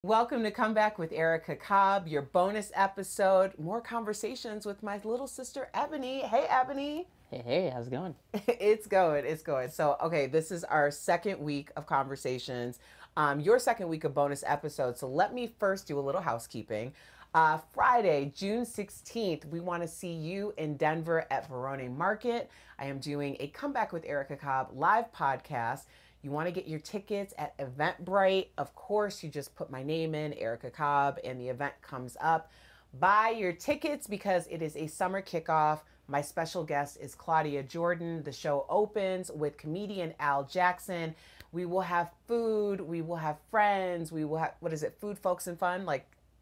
Welcome to Come Back with Erica Cobb, your bonus episode, more conversations with my little sister Ebony. Hey, Ebony. Hey, how's it going? It's going. So, okay, this is our second week of conversations, your second week of bonus episodes. So, let me first do a little housekeeping. Friday, June 16th, we want to see you in Denver at Verone Market. I am doing a Comeback with Erica Cobb live podcast. You want to get your tickets at Eventbrite. Of course, you just put my name in, Erica Cobb, and the event comes up. Buy your tickets because it is a summer kickoff. My special guest is Claudia Jordan. The show opens with comedian Al Jackson. We will have food. We will have friends. We will have, what is it, food, folks, and fun?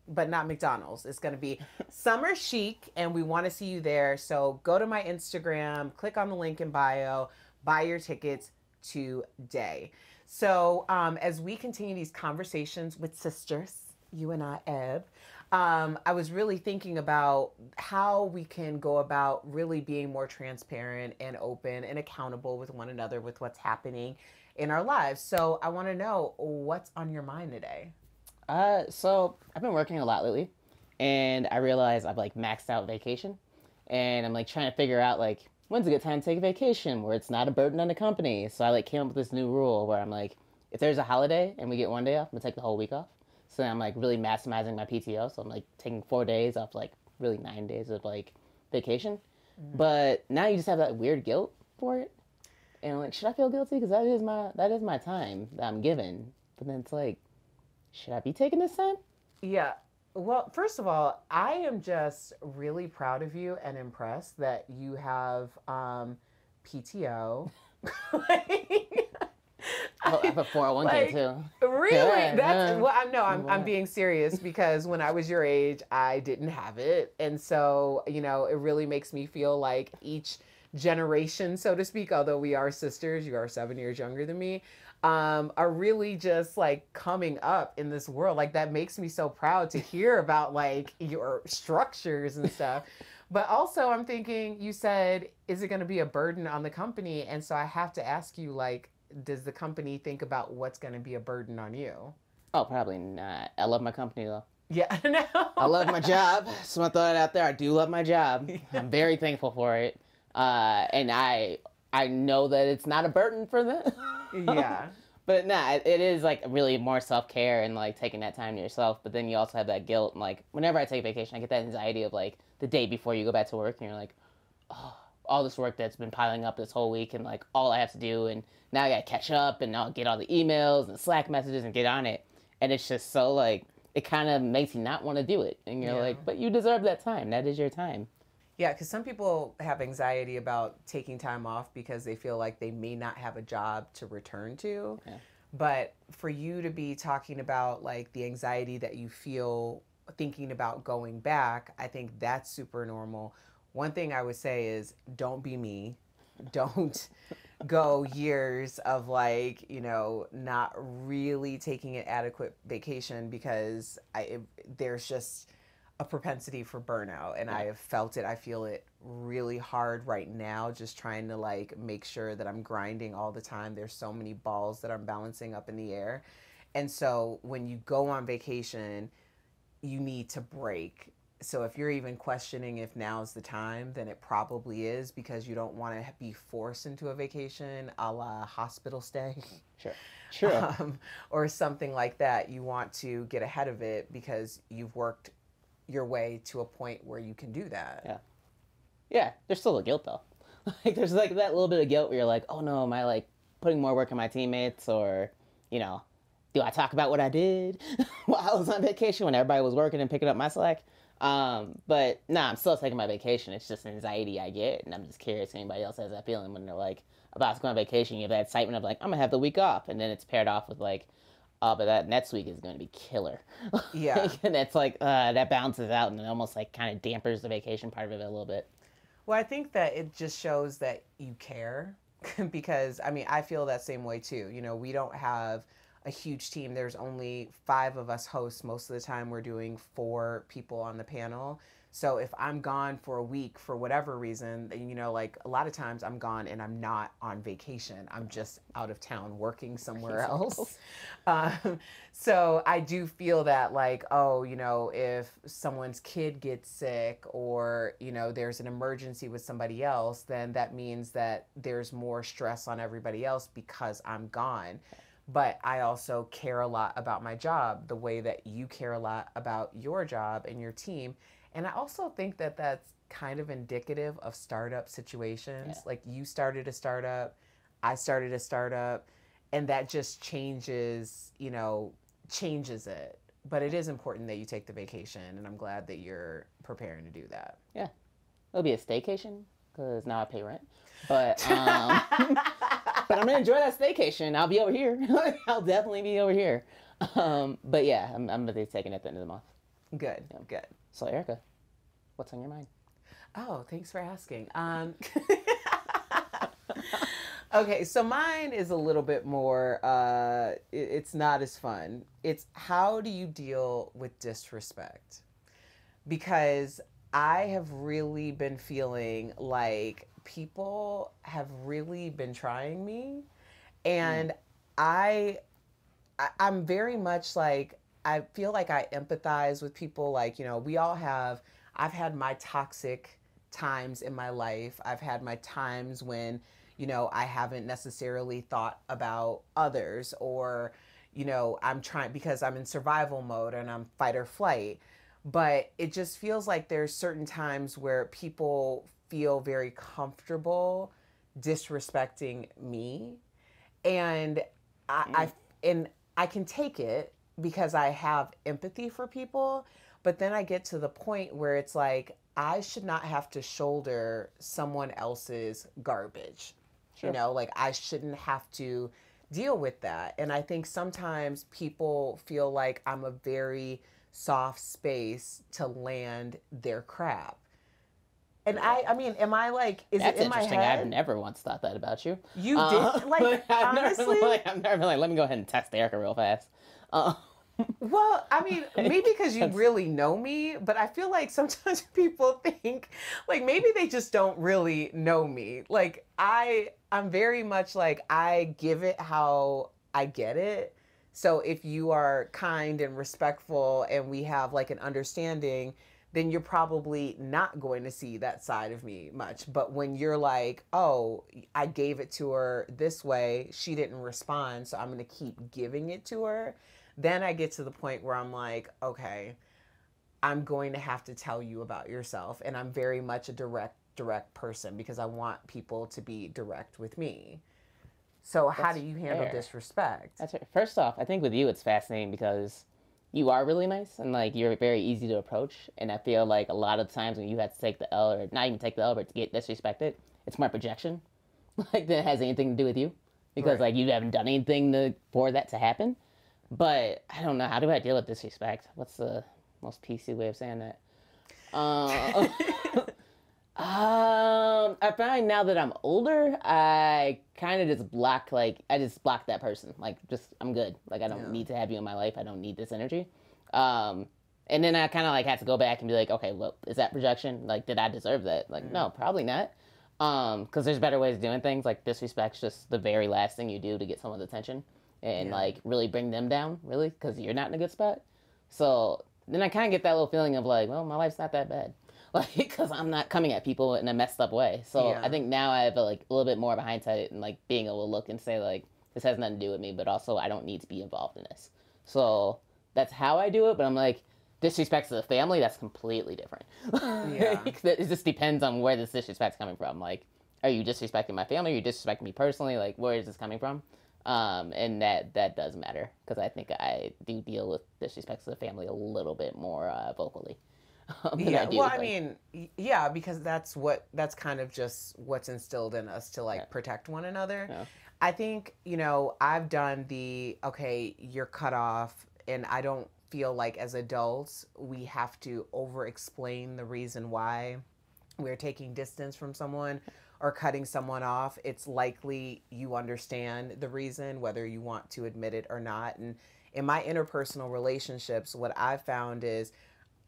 But not McDonald's. It's going to be summer chic, and we want to see you there. So go to my Instagram, click on the link in bio, buy your tickets today. So as we continue these conversations with sisters, you and I, Eb, I was really thinking about how we can go about really being more transparent and open and accountable with one another with what's happening in our lives. So I want to know what's on your mind today. So I've been working a lot lately, and I realized I've maxed out vacation, and I'm trying to figure out when's a good time to take a vacation where it's not a burden on the company. So I came up with this new rule where I'm if there's a holiday and we get one day off, I'm gonna take the whole week off. So then I'm really maximizing my PTO. So I'm taking 4 days off really 9 days of vacation. Mm-hmm. But now you just have that weird guilt for it, and I'm should I feel guilty because that is my time that I'm given? But then it's should I be taking this time? Yeah. Well, first of all, I am just really proud of you and impressed that you have PTO. I have a 401k too. Really? Yeah, That's well. I'm being serious because when I was your age, I didn't have it, and so it really makes me feel like each generation, so to speak, although we are sisters, you are 7 years younger than me, are really just coming up in this world. That makes me so proud to hear about your structures and stuff. But also I'm thinking, you said, is it going to be a burden on the company? And so I have to ask you, does the company think about what's going to be a burden on you? Oh, probably not. I love my company though. Yeah, no. I love my job. So I throw it out there. I do love my job. I'm very thankful for it. And I know that it's not a burden for them. Yeah. But nah, it is really more self-care and taking that time to yourself. But then you also have that guilt. And whenever I take vacation, I get that anxiety of the day before you go back to work and you're oh, all this work that's been piling up this whole week and all I have to do. And now I got to catch up and I'll get all the emails and Slack messages and get on it. And it's just so it kind of makes you not want to do it. And you're but you deserve that time. That is your time. Yeah, because some people have anxiety about taking time off because they feel like they may not have a job to return to. Yeah. But for you to be talking about the anxiety that you feel thinking about going back, I think that's super normal. One thing I would say is don't be me. Don't go years of not really taking an adequate vacation because there's just a propensity for burnout, and I have felt it. I feel it really hard right now, just trying to make sure that I'm grinding all the time. There's so many balls that I'm balancing up in the air. And so when you go on vacation, you need to break. So if you're even questioning if now's the time, then it probably is because you don't want to be forced into a vacation a la hospital stay. Sure. Or something like that. You want to get ahead of it because you've worked your way to a point where you can do that. Yeah, there's still a guilt though. There's that little bit of guilt where you're oh no, am I putting more work on my teammates, or do I talk about what I did while I was on vacation when everybody was working and picking up my slack? But nah, I'm still taking my vacation. It's just an anxiety I get, and I'm just curious if anybody else has that feeling when they're about to go on vacation. You have that excitement of I'm gonna have the week off, and then it's paired off with oh, but that next week is going to be killer. Yeah. And that's that balances out and it almost kind of dampers the vacation part of it a little bit. Well, I think that it just shows that you care because, I feel that same way too. We don't have a huge team. There's only 5 of us hosts. Most of the time we're doing 4 people on the panel. So if I'm gone for a week for whatever reason, you know, like a lot of times I'm gone and I'm not on vacation. I'm just out of town working somewhere else. Um, so I do feel that like, oh, you know, if someone's kid gets sick or, you know, there's an emergency with somebody else, then that means that there's more stress on everybody else because I'm gone. But I also care a lot about my job, the way that you care a lot about your job and your team. And I also think that that's kind of indicative of startup situations. Yeah. Like you started a startup, I started a startup, and that just changes, you know, changes it. But it is important that you take the vacation, and I'm glad that you're preparing to do that. Yeah. It'll be a staycation because now I pay rent. But but I'm gonna enjoy that staycation. I'll be over here. I'll definitely be over here. But yeah, I'm gonna be taking it at the end of the month. Good, Yeah. good. So Erica, what's on your mind? Oh, thanks for asking. Okay, so mine is a little bit more, it's not as fun. It's how do you deal with disrespect? Because I have really been feeling like people have really been trying me. And I, I'm very much like, I feel like I empathize with people. Like, you know, we all have, I've had my toxic times in my life. I've had my times when, you know, I haven't necessarily thought about others or, you know, I'm trying because I'm in survival mode and I'm fight or flight. But it just feels like there's certain times where people feel very comfortable disrespecting me. And I and I can take it because I have empathy for people, but then I get to the point where it's like I should not have to shoulder someone else's garbage. You Sure. know, like I shouldn't have to deal with that. And I think sometimes people feel like I'm a very soft space to land their crap. And I mean, am I like, is That's it in my interesting. head? I've never once thought that about you. You did? Like, honestly? I've never been like, let me go ahead and test Erica real fast. Uh, Well, I mean, maybe because you really know me, but I feel like sometimes people think like maybe they just don't really know me. Like I'm very much like I give it how I get it. So if you are kind and respectful and we have like an understanding, then you're probably not going to see that side of me much. But when you're like, "Oh, I gave it to her this way, she didn't respond, so I'm going to keep giving it to her." Then I get to the point where I'm like, okay, I'm going to have to tell you about yourself. And I'm very much a direct person because I want people to be direct with me. So how That's do you handle fair. disrespect? That's right. First off, I think with you it's fascinating because you are really nice and like you're very easy to approach. And I feel like a lot of times when you have to take the L or not even take the L, but to get disrespected, it's more projection. Like that has anything to do with you because Right. like you haven't done anything for that to happen. But I don't know. How do I deal with disrespect? What's the most PC way of saying that? Uh, I find now that I'm older, I kind of just block, like, I just block that person. Like, just, I'm good. Like, I don't Yeah. need to have you in my life. I don't need this energy. And then I kind of, like, have to go back and be like, okay, well, is that projection? Like, did I deserve that? Like, no, probably not. Because there's better ways of doing things. Like, disrespect's just the very last thing you do to get someone's attention and, Yeah. like, really bring them down, really, because you're not in a good spot. So then I kind of get that little feeling of, like, well, my life's not that bad. Like, because I'm not coming at people in a messed up way. So Yeah. I think now I have like a little bit more of a hindsight and like being able to look and say like this has nothing to do with me, but also I don't need to be involved in this. So that's how I do it. But I'm like disrespect to the family. That's completely different. Yeah. It just depends on where this disrespect's coming from. Like, are you disrespecting my family? Are you disrespecting me personally? Like, where is this coming from? And that does matter because I think I do deal with disrespect to the family a little bit more vocally. Yeah. Well, I mean, yeah, because that's kind of just what's instilled in us to like protect one another. Yeah. I think, I've done okay, you're cut off, and I don't feel like as adults we have to over explain the reason why we're taking distance from someone or cutting someone off. It's likely you understand the reason, whether you want to admit it or not. And in my interpersonal relationships, what I've found is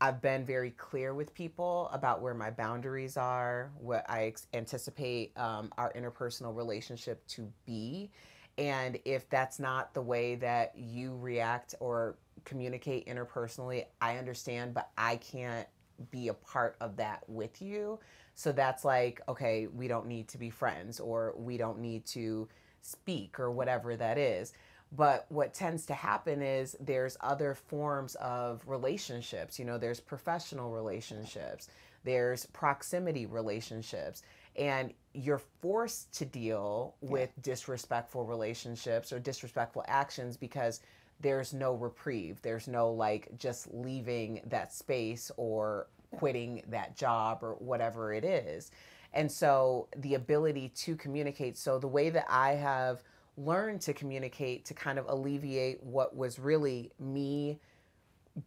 I've been very clear with people about where my boundaries are, what I anticipate our interpersonal relationship to be. And if that's not the way that you react or communicate interpersonally, I understand, but I can't be a part of that with you. So that's like, okay, we don't need to be friends or we don't need to speak or whatever that is. But what tends to happen is there's other forms of relationships. You know, there's professional relationships, there's proximity relationships, and you're forced to deal with disrespectful relationships or disrespectful actions because there's no reprieve. There's no like just leaving that space or quitting that job or whatever it is. And so the ability to communicate. So the way that I have learned to communicate to kind of alleviate what was really me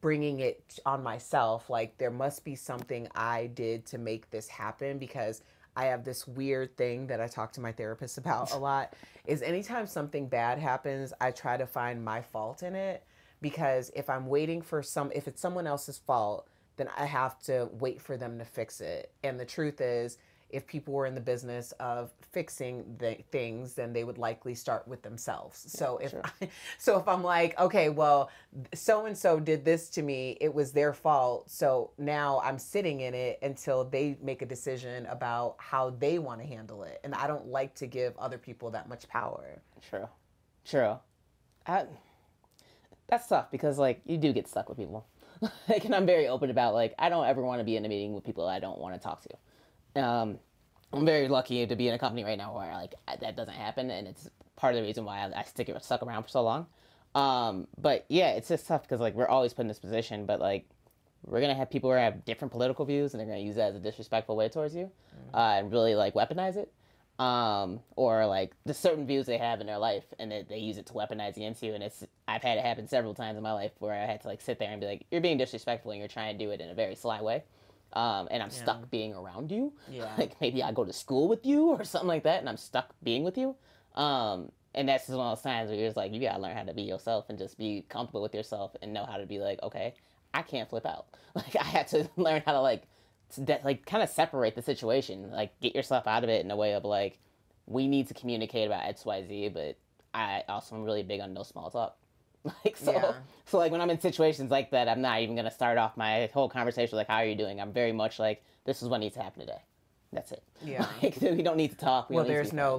bringing it on myself, like there must be something I did to make this happen, because I have this weird thing that I talk to my therapist about a lot, is anytime something bad happens, I try to find my fault in it, because if I'm waiting for if it's someone else's fault, then I have to wait for them to fix it. And the truth is, if people were in the business of fixing things, then they would likely start with themselves. So if I'm like, okay, well, so and so did this to me, it was their fault. So now I'm sitting in it until they make a decision about how they want to handle it. And I don't like to give other people that much power. True. That's tough because like you do get stuck with people. Like, and I'm very open about like I don't ever want to be in a meeting with people I don't want to talk to. I'm very lucky to be in a company right now where like that doesn't happen, and it's part of the reason why I stuck around for so long. But yeah, it's just tough because like we're always put in this position, but like we're gonna have people who have different political views, and they're gonna use that as a disrespectful way towards you, and really like weaponize it, or like the certain views they have in their life, and they use it to weaponize against you. And I've had it happen several times in my life where I had to like sit there and be like, you're being disrespectful, and you're trying to do it in a very sly way. And I'm stuck being around you. Yeah. Like maybe I go to school with you or something like that, and I'm stuck being with you. And that's just one of those times where you're just like, you gotta learn how to be yourself and just be comfortable with yourself and know how to be like, okay, I can't flip out. Like I had to learn how to like kind of separate the situation, like get yourself out of it in a way of like, we need to communicate about X, Y, Z, but I also am really big on no small talk. Like so like when I'm in situations like that, I'm not even gonna start off my whole conversation like, how are you doing? I'm very much like, this is what needs to happen today. That's it. Yeah. Like, we don't need to talk. There's no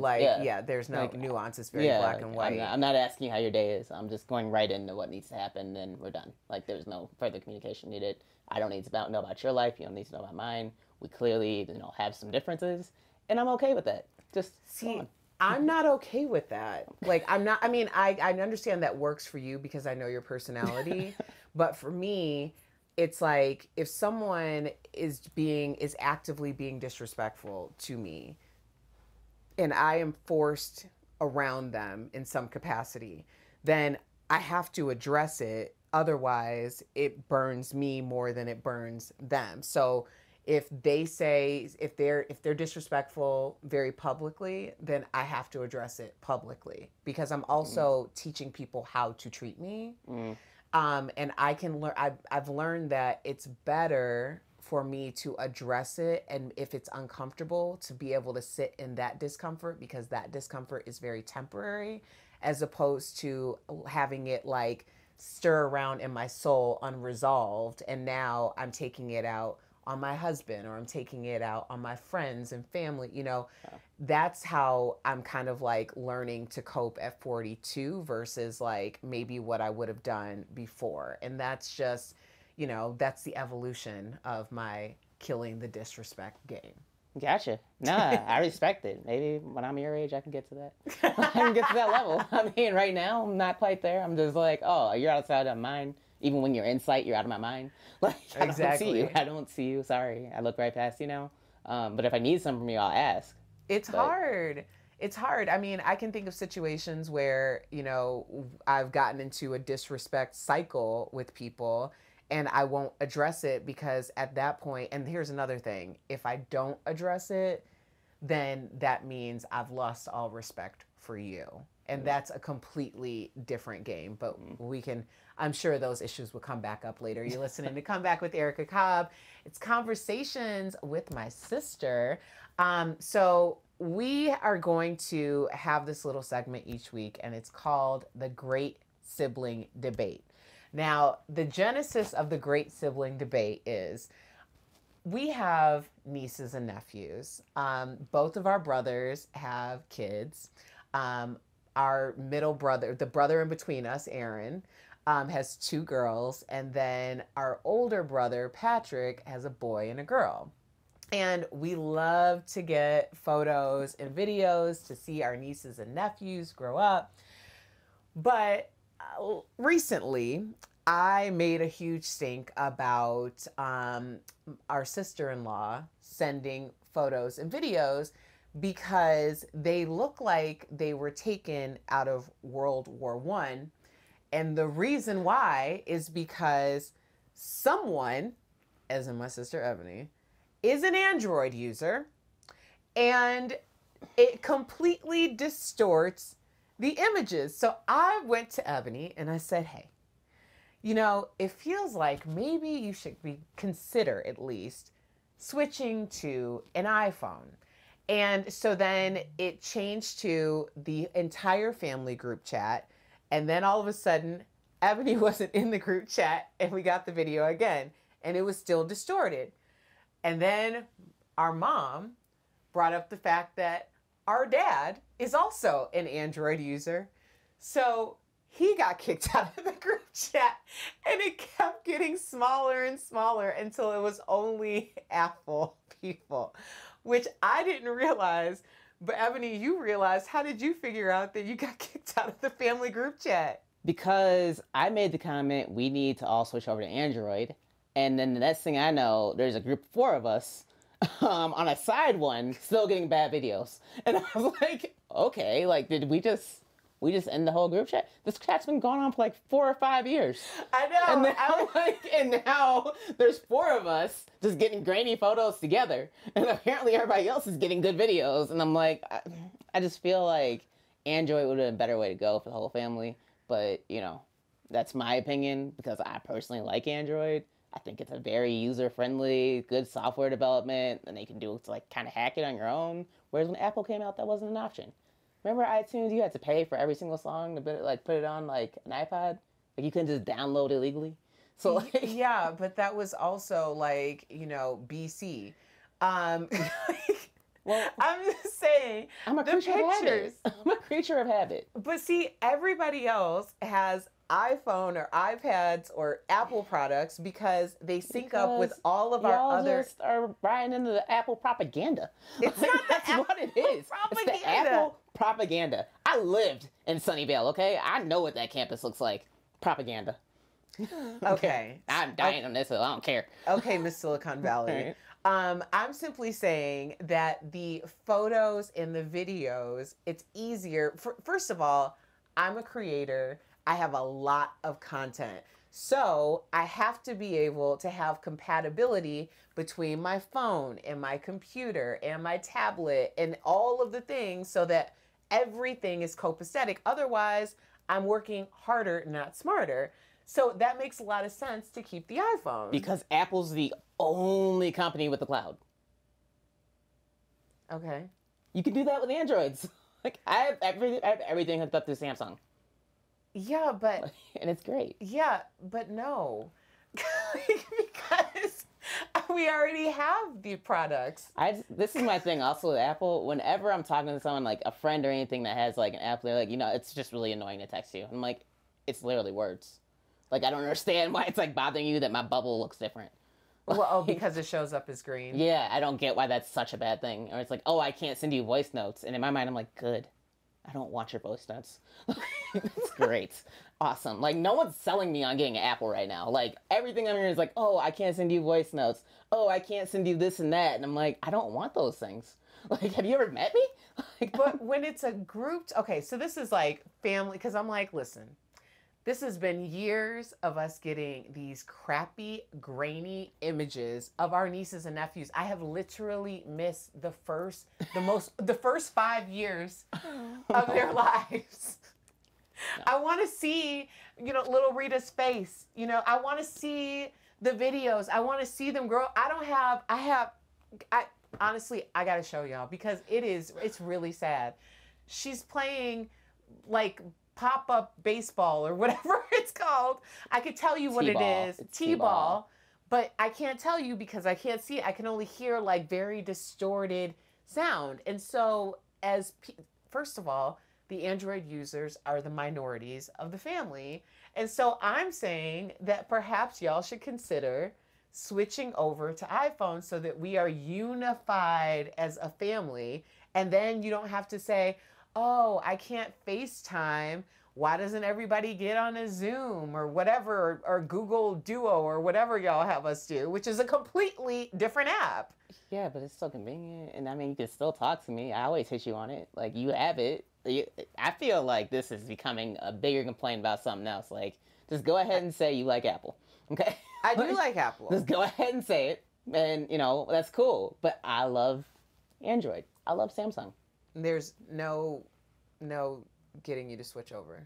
there's no like, nuance. It's very black and white. I'm not asking how your day is. I'm just going right into what needs to happen, and we're done. Like there's no further communication needed. I don't need to know about your life. You don't need to know about mine. We clearly have some differences, and I'm okay with that. Just see. I'm not okay with that. Like, I mean, I understand that works for you because I know your personality. But for me, it's like if someone is actively being disrespectful to me and I am forced around them in some capacity, then I have to address it. Otherwise, it burns me more than it burns them. So if they're disrespectful very publicly, then I have to address it publicly because I'm also teaching people how to treat me. And I can learn. I've learned that it's better for me to address it, and if it's uncomfortable, to be able to sit in that discomfort, because that discomfort is very temporary, as opposed to having it like stir around in my soul unresolved, and now I'm taking it out on my husband, or I'm taking it out on my friends and family. That's how I'm kind of like learning to cope at 42 versus like maybe what I would have done before. And that's just, that's the evolution of my killing the disrespect game. Gotcha. Nah, I respect it. Maybe when I'm your age, I can get to that. I can get to that level. I mean, right now, I'm not quite there. I'm just like, oh, you're outside of mine. Even when you're in sight, you're out of my mind. Like, exactly. I don't see you. Sorry. I look right past you now. But if I need something from you, I'll ask. It's hard. It's hard. I mean, I can think of situations where, I've gotten into a disrespect cycle with people and I won't address it because at that point, and here's another thing, if I don't address it, then that means I've lost all respect for you. And that's a completely different game. But I'm sure those issues will come back up later. You're listening to Come Back with Erica Cobb. It's conversations with my sister. So we are going to have this little segment each week, and it's called the Great Sibling Debate. Now, the genesis of the Great Sibling Debate is we have nieces and nephews. Both of our brothers have kids. Our middle brother, the brother in between us, Aaron, has 2 girls. And then our older brother, Patrick, has a boy and a girl. And we love to get photos and videos to see our nieces and nephews grow up. But recently, I made a huge stink about our sister-in-law sending photos and videos because they look like they were taken out of World War I. And the reason why is because someone, as in my sister Ebonie, is an Android user, and it completely distorts the images. So I went to Ebonie and I said, hey, you know, it feels like maybe you should consider at least switching to an iPhone. And so then it changed to the entire family group chat. And then all of a sudden, Ebonie wasn't in the group chat and we got the video again and it was still distorted. And then our mom brought up the fact that our dad is also an Android user. So he got kicked out of the group chat and it kept getting smaller and smaller until it was only Apple people, which I didn't realize. But Ebonie, you realized. How did you figure out that you got kicked out of the family group chat? Because I made the comment, we need to all switch over to Android. And then the next thing I know, there's a group of 4 of us on a side one still getting bad videos. And I was like, okay, like, did we just end the whole group chat? This chat's been going on for like 4 or 5 years. I know. And now there's 4 of us just getting grainy photos together. And apparently everybody else is getting good videos. And I'm like, I just feel like Android would have been a better way to go for the whole family. But, you know, that's my opinion because I personally like Android. I think it's a very user-friendly, good software development, and they can do it to like kind of hack it on your own. Whereas when Apple came out, that wasn't an option. Remember iTunes? You had to pay for every single song to put it on like an iPod. Like you couldn't just download it illegally. So like, yeah, but that was also like, you know, BC. Well, I'm just saying. I'm a creature of habit. I'm a creature of habit. But see, everybody else has iPhone or iPads or Apple products because they sync up with all of our other. Just are riding into the Apple propaganda. It's not that's what it is. Propaganda. It's the Apple propaganda. I lived in Sunnyvale, okay? I know what that campus looks like. Propaganda. Okay. I'm dying on this, so I don't care. Okay, Miss Silicon Valley. I'm simply saying that the photos and the videos, it's easier. First of all, I'm a creator. I have a lot of content. So I have to be able to have compatibility between my phone and my computer and my tablet and all of the things so that everything is copacetic. Otherwise, I'm working harder, not smarter. So that makes a lot of sense to keep the iPhone. Because Apple's the only company with the cloud. Okay. You can do that with Androids. Like I have everything hooked up to Samsung. Yeah, but... And it's great. Yeah, but no. Because we already have the products. This is my thing also with Apple. Whenever I'm talking to someone, like a friend or anything that has like an Apple, they're like, you know, it's just really annoying to text you. I'm like, it's literally words. Like, I don't understand why it's like bothering you that my bubble looks different. Well, because it shows up as green. Yeah, I don't get why that's such a bad thing. Or it's like, oh, I can't send you voice notes. And in my mind, I'm like, good. I don't want your voice notes. That's great. Awesome. Like, no one's selling me on getting an Apple right now. Like, everything I'm hearing is like, oh, I can't send you voice notes. Oh, I can't send you this and that. And I'm like, I don't want those things. Like, have you ever met me? Like, but when it's a grouped... Okay, so this is like family... Because I'm like, listen... This has been years of us getting these crappy, grainy images of our nieces and nephews. I have literally missed the first 5 years of their lives. No. I want to see, little Rita's face. I want to see the videos. I want to see them grow. I honestly, I got to show y'all because it's really sad. She's playing like pop-up baseball or whatever it's called. I could tell you what it T-ball. is. It's T-ball. But I can't tell you because I can't see it. I can only hear like very distorted sound. And so first of all, the Android users are the minorities of the family. And so I'm saying that perhaps y'all should consider switching over to iPhone so that we are unified as a family. And then you don't have to say, oh, I can't FaceTime. Why doesn't everybody get on a Zoom or whatever, or Google Duo or whatever y'all have us do, which is a completely different app. Yeah, but it's so convenient. And I mean, you can still talk to me. I always hit you on it. Like, you have it. I feel like this is becoming a bigger complaint about something else. Like, just go ahead and say you like Apple. Okay? I do like Apple. Just go ahead and say it. And, that's cool. But I love Android. I love Samsung. There's no getting you to switch over.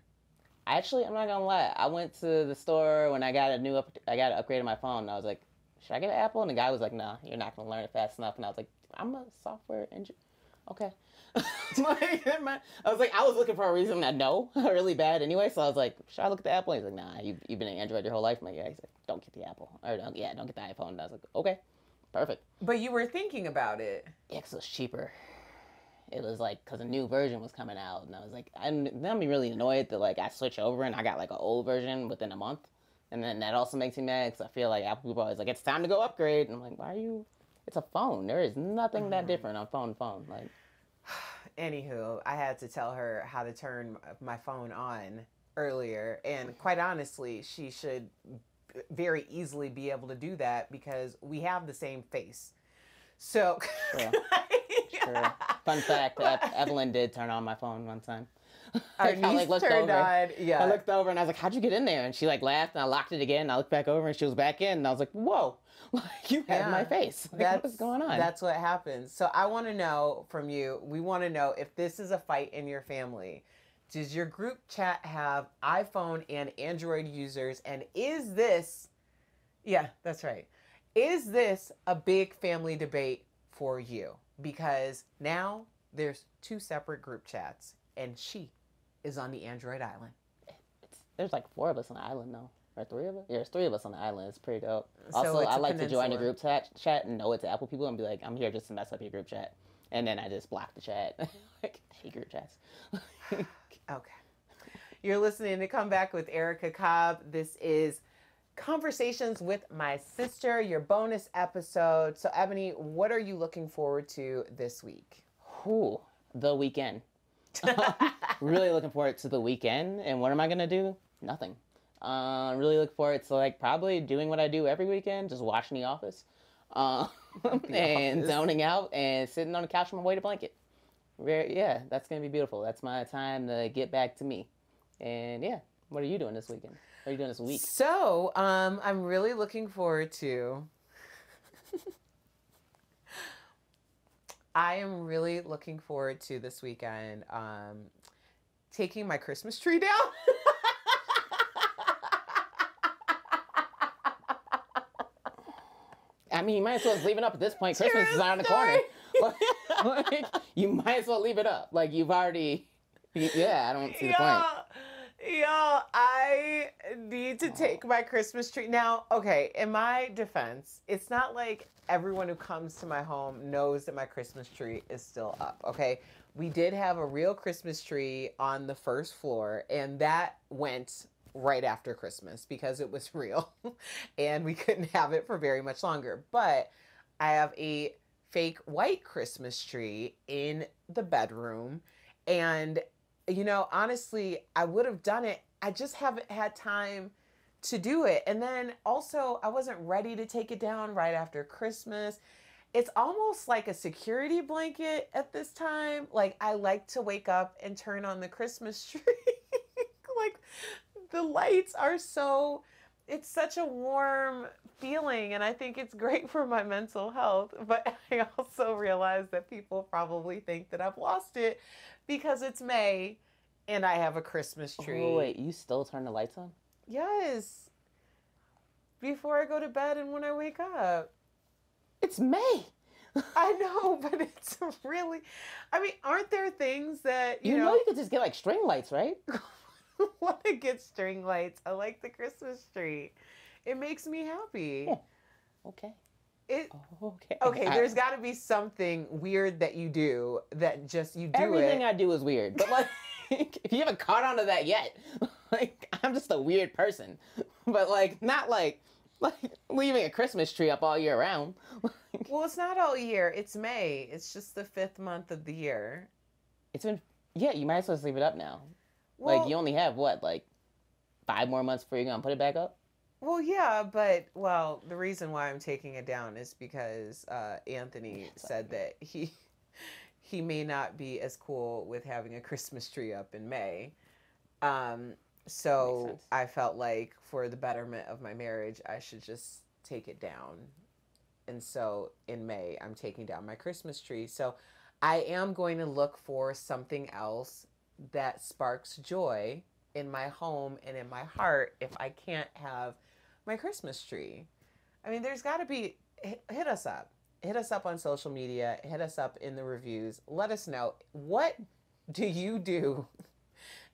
Actually, I'm not gonna lie. I went to the store when I got to upgrade my phone. And I was like, should I get an Apple? And the guy was like, nah, you're not gonna learn it fast enough. And I was like, I'm a software engineer. Okay. I was looking for a reason to know really bad anyway. So I was like, should I look at the Apple? And he's like, nah, you've been an Android your whole life. I'm like, yeah. He's like, don't get the Apple, or don't get the iPhone. And I was like, okay, perfect. But you were thinking about it. Yeah, 'cause it was cheaper. It was like, because a new version was coming out, and I was like, I'm really annoyed that like I switch over and I got like an old version within a month, and then that also makes me mad because I feel like Apple people are always like, it's time to go upgrade, and I'm like, why are you? It's a phone. There is nothing that different on phone. Like, anywho, I had to tell her how to turn my phone on earlier, and quite honestly, she should very easily be able to do that because we have the same face. So. Sure. Sure. Fun fact, Evelyn did turn on my phone one time. Our niece turned on, yeah. I looked over and I was like, how'd you get in there? And she like laughed and I locked it again and I looked back over and she was back in and I was like, whoa, like you had my face. Like, what's going on? That's what happens. So I want to know from you, we want to know if this is a fight in your family. Does your group chat have iPhone and Android users? And is this, yeah, that's right. Is this a big family debate for you? Because now there's 2 separate group chats, and she is on the Android island. There's like 4 of us on the island now. Or 3 of us? Yeah, there's 3 of us on the island. It's pretty dope. So also, I like to join a group chat and know it's Apple people and be like, I'm here just to mess up your group chat. And then I just block the chat. Like, I hate group chats. Okay. You're listening to Come Back with Erica Cobb. This is Conversations with My Sister, your bonus episode. So, Ebonie, what are you looking forward to this week? Ooh, the weekend. Really looking forward to the weekend. And what am I going to do? Nothing. Really look forward to like probably doing what I do every weekend, just watching The Office. And zoning out and sitting on the couch with my weighted blanket. Yeah, that's going to be beautiful. That's my time to get back to me. And yeah, what are you doing this weekend? What are you doing this week? So, I'm really looking forward to... I am really looking forward to this weekend taking my Christmas tree down. I mean, you might as well leave it up at this point. Christmas is around the corner. Like, you might as well leave it up. Like, you've already... Yeah, I don't see the point. Y'all, I need to take my Christmas tree. Now, okay, in my defense, it's not like everyone who comes to my home knows that my Christmas tree is still up, okay? We did have a real Christmas tree on the first floor, and that went right after Christmas because it was real, and we couldn't have it for very much longer. But I have a fake white Christmas tree in the bedroom, and you know, honestly, I would have done it. I just haven't had time to do it. And then also, I wasn't ready to take it down right after Christmas. It's almost like a security blanket at this time. Like, I like to wake up and turn on the Christmas tree. Like, the lights are so... It's such a warm feeling, and I think it's great for my mental health. But I also realize that people probably think that I've lost it because it's May And I have a Christmas tree. Oh, wait, you still turn the lights on? Yes. Before I go to bed and when I wake up. It's May. I know, but it's really, I mean, aren't there things that, You know you could just get like string lights, right? want to get string lights? I like the Christmas tree. It makes me happy. Yeah. Okay. Okay. Okay, there's got to be something weird that you do that just you do Everything it. I do is weird. But like, if you haven't caught on to that yet, like I'm just a weird person. But like, not like leaving a Christmas tree up all year round. Well, it's not all year. It's May. It's just the 5th month of the year. It's been, yeah, you might as well just leave it up now. Well, Like, you only have what, like 5 more months before you're gonna put it back up? Well, yeah, but the reason why I'm taking it down is because Anthony said that he may not be as cool with having a Christmas tree up in May. So I felt like for the betterment of my marriage, I should just take it down. And so in May, I'm taking down my Christmas tree. So I am going to look for something else that sparks joy in my home and in my heart if I can't have my Christmas tree. I mean, there's got to be, hit us up. Hit us up on social media. Hit us up in the reviews. Let us know, what do you do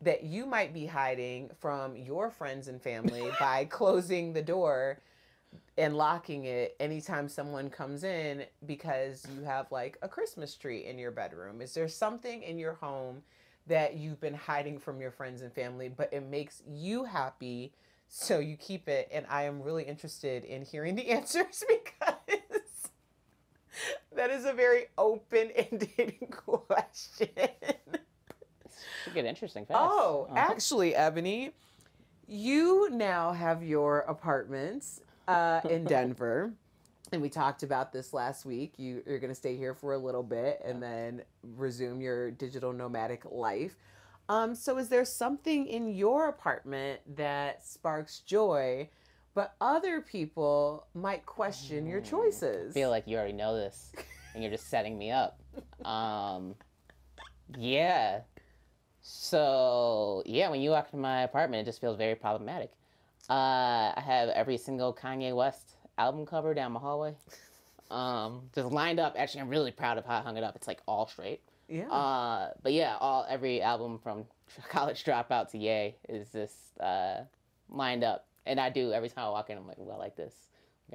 that you might be hiding from your friends and family by closing the door and locking it anytime someone comes in because you have like a Christmas tree in your bedroom? Is there something in your home that you've been hiding from your friends and family, but it makes you happy, so you keep it? And I am really interested in hearing the answers because that is a very open-ended question. Should get interesting fast. Oh, actually, Ebony, you now have your apartments in Denver. And we talked about this last week. You're going to stay here for a little bit and then resume your digital nomadic life. So is there something in your apartment that sparks joy, but other people might question your choices? I feel like you already know this and you're just setting me up. Yeah. So, yeah, when you walk into my apartment, it just feels very problematic. I have every single Kanye West album cover down my hallway. Just lined up. Actually, I'm really proud of how I hung it up. It's like all straight. Yeah. But yeah, every album from College Dropout to Yay is just lined up. And I do every time I walk in. I'm like, well, I like this.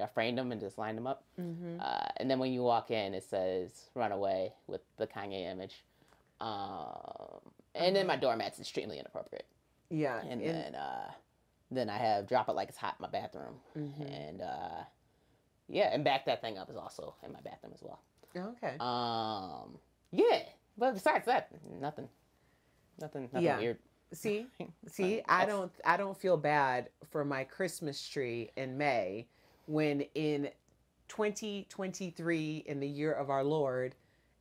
I framed them and just lined them up. Mm-hmm. And then when you walk in, it says "Runaway" with the Kanye image. And then my doormat's extremely inappropriate. Yeah. And then I have "Drop It Like It's Hot" in my bathroom. Mm-hmm. And yeah, and "Back That Thing Up" is also in my bathroom as well. Okay. Yeah, but besides that, nothing weird. See, I don't feel bad for my Christmas tree in May when in 2023, in the year of our Lord,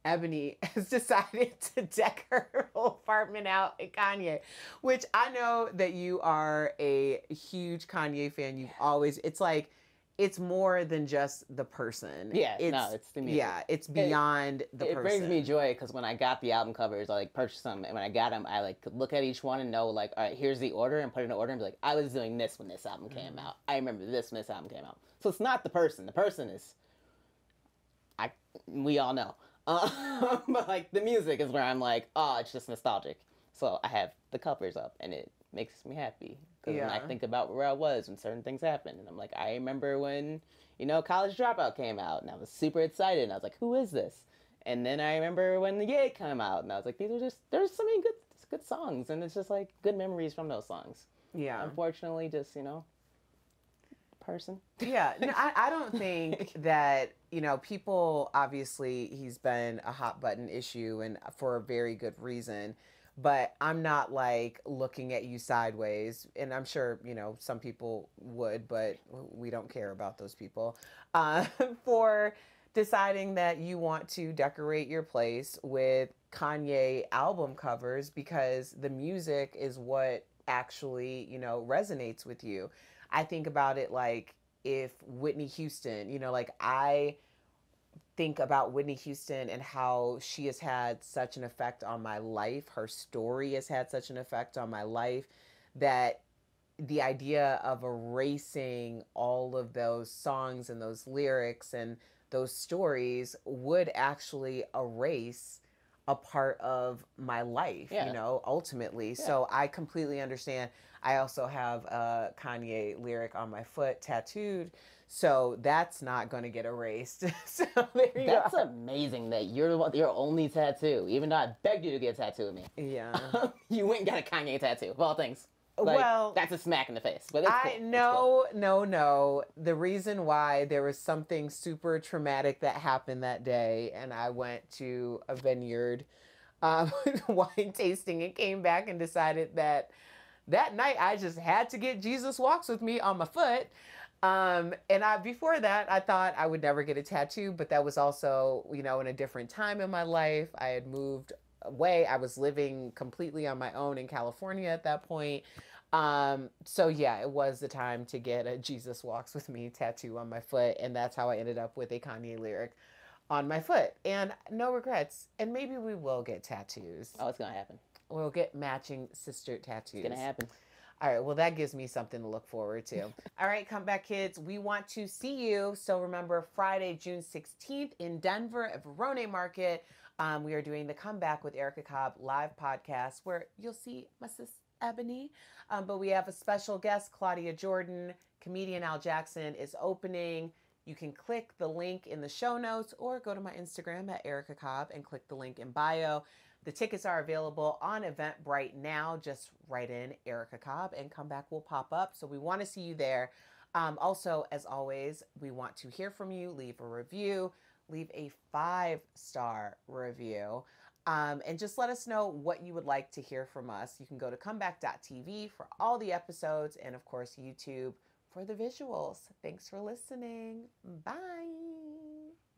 Ebony has decided to deck her whole apartment out in Kanye, which I know that you are a huge Kanye fan. You've always, it's like, it's more than just the person. Yeah, it's the music. Yeah, it's beyond the person. It brings me joy because when I got the album covers, I like purchased them, and when I got them, I like could look at each one and know like, all right, here's the order, and put it in order and be like, I was doing this when this album came out. I remember this when this album came out. So it's not the person. The person is, we all know. But like the music is where I'm like, oh, it's just nostalgic. So I have the covers up, and it makes me happy. Because when I think about where I was when certain things happened, and I'm like, I remember when, College Dropout came out, and I was super excited, and I was like, who is this? And then I remember when the Yay came out, and I was like, there's so many good songs, and it's just like good memories from those songs. Yeah. Unfortunately, just, person. Yeah, no, I don't think that, people, obviously he's been a hot button issue and for a very good reason, but I'm not like looking at you sideways, and I'm sure, some people would, but we don't care about those people, for deciding that you want to decorate your place with Kanye album covers because the music is what actually, resonates with you. I think about it like if Whitney Houston, like I think about Whitney Houston and how she has had such an effect on my life. Her story has had such an effect on my life that the idea of erasing all of those songs and those lyrics and those stories would actually erase a part of my life, Yeah. ultimately. Yeah. So I completely understand. I also have a Kanye lyric on my foot tattooed. So that's not going to get erased. So there you That's go. amazing that you're your only tattoo. Even though I begged you to get a tattoo with me, Yeah. you went and got a Kanye tattoo. Of all things, like, Well, that's a smack in the face. But it's cool. It's no, no, no. The reason why there was something super traumatic that happened that day, and I went to a vineyard wine tasting and came back and decided that that night I just had to get Jesus Walks with Me on my foot. And before that, I thought I would never get a tattoo, but that was also, in a different time in my life. I had moved away. I was living completely on my own in California at that point. So yeah, it was the time to get a Jesus Walks with Me tattoo on my foot, and that's how I ended up with a Kanye lyric on my foot. And no regrets. And maybe we will get tattoos. Oh, it's gonna happen. We'll get matching sister tattoos. It's gonna happen. All right, well, that gives me something to look forward to. All right, Comeback Kids, we want to see you. So remember, Friday, June 16th in Denver at Verone Market, we are doing the Comeback with Erica Cobb live podcast where you'll see my sis Ebonie. But we have a special guest, Claudia Jordan. Comedian Al Jackson is opening. You can click the link in the show notes or go to my Instagram at Erica Cobb and click the link in bio. The tickets are available on Eventbrite now. Just write in Erica Cobb and Comeback will pop up. So we want to see you there. Also, as always, we want to hear from you. Leave a review. Leave a 5-star review. And just let us know what you would like to hear from us. You can go to comeback.tv for all the episodes and, of course, YouTube for the visuals. Thanks for listening. Bye.